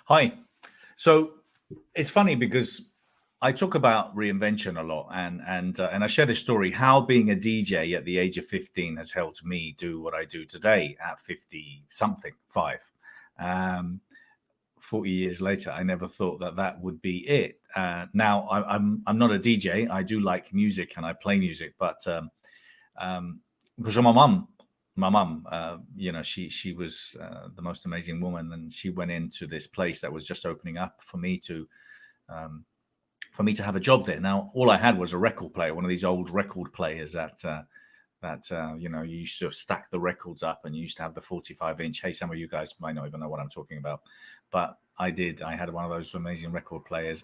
Hi. So it's funny because I talk about reinvention a lot, and I share this story how being a DJ at the age of 15 has helped me do what I do today at 50 something five. Um, 40 years later, I never thought that that would be it. Now I'm not a DJ. I do like music and I play music, but um, because my mum, she was the most amazing woman, and she went into this place that was just opening up um, for me to have a job there. Now, all I had was a record player, one of these old record players you used to stack the records up, and you used to have the 45-inch. Hey, some of you guys might not even know what I'm talking about, but I did. I had one of those amazing record players,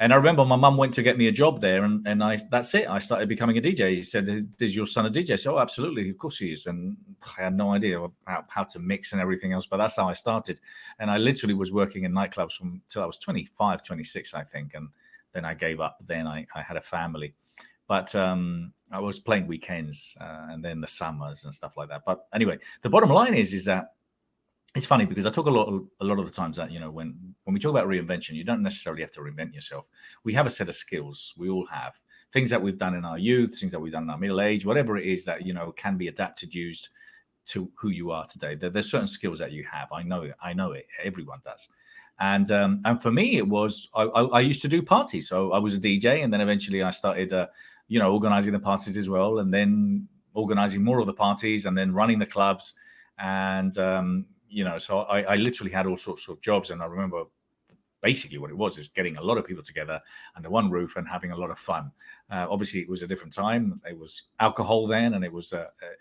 and I remember my mum went to get me a job there, and that's it. I started becoming a DJ. He said, "Is your son a DJ?" I said, "Oh, absolutely, of course he is." And I had no idea how to mix and everything else, but that's how I started. And I literally was working in nightclubs from till I was 25, 26, I think, and then I gave up. Then I had a family, but I was playing weekends and then the summers and stuff like that. But anyway, the bottom line is that it's funny because I talk a lot of the times that when we talk about reinvention, you don't necessarily have to reinvent yourself. We have a set of skills. We all have things that we've done in our youth, things that we've done in our middle age, whatever it is that can be adapted, used to who you are today. There's certain skills that you have. I know it. I know it. Everyone does. And for me, it was I used to do parties. So I was a DJ, and then eventually I started organizing the parties as well, and then organizing more of the parties, and then running the clubs, and so I literally had all sorts of jobs. And I remember basically what it was is getting a lot of people together under one roof and having a lot of fun. Obviously, it was a different time. It was alcohol then, and it was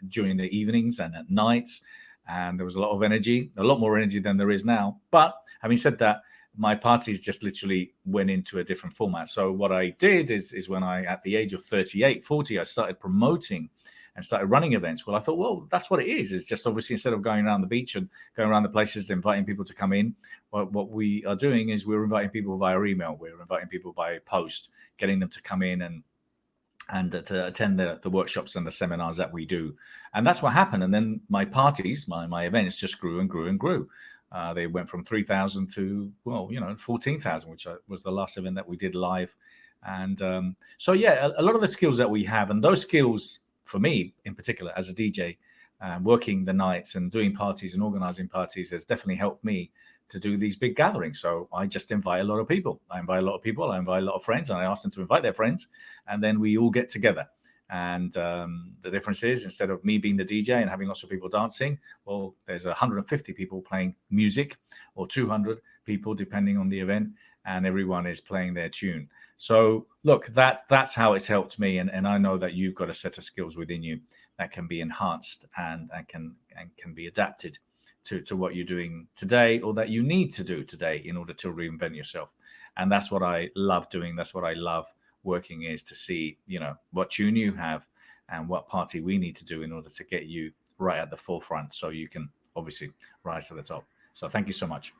during the evenings and at nights, and there was a lot of energy, a lot more energy than there is now. But having said that, my parties just literally went into a different format. So what I did is when at the age of 38, 40, I started promoting and started running events. Well, I thought, well, that's what it is. It's just obviously instead of going around the beach and going around the places, inviting people to come in, what we are doing is we're inviting people via email. We're inviting people by post, getting them to come in and to attend the workshops and the seminars that we do. And that's what happened. And then my parties, my events just grew and grew and grew. They went from 3,000 to, 14,000, which was the last event that we did live. And so, yeah, a lot of the skills that we have, and those skills for me in particular as a DJ, working the nights and doing parties and organizing parties has definitely helped me to do these big gatherings. So I just invite a lot of people. I invite a lot of friends, and I ask them to invite their friends, and then we all get together. And the difference is, instead of me being the DJ and having lots of people dancing, well, there's 150 people playing music, or 200 people, depending on the event, and everyone is playing their tune. So look, that's how it's helped me. And I know that you've got a set of skills within you that can be enhanced and can be adapted to what you're doing today, or that you need to do today in order to reinvent yourself. And that's what I love doing. That's what I love working, is to see, what tune you have and what party we need to do in order to get you right at the forefront, so you can obviously rise to the top. So thank you so much.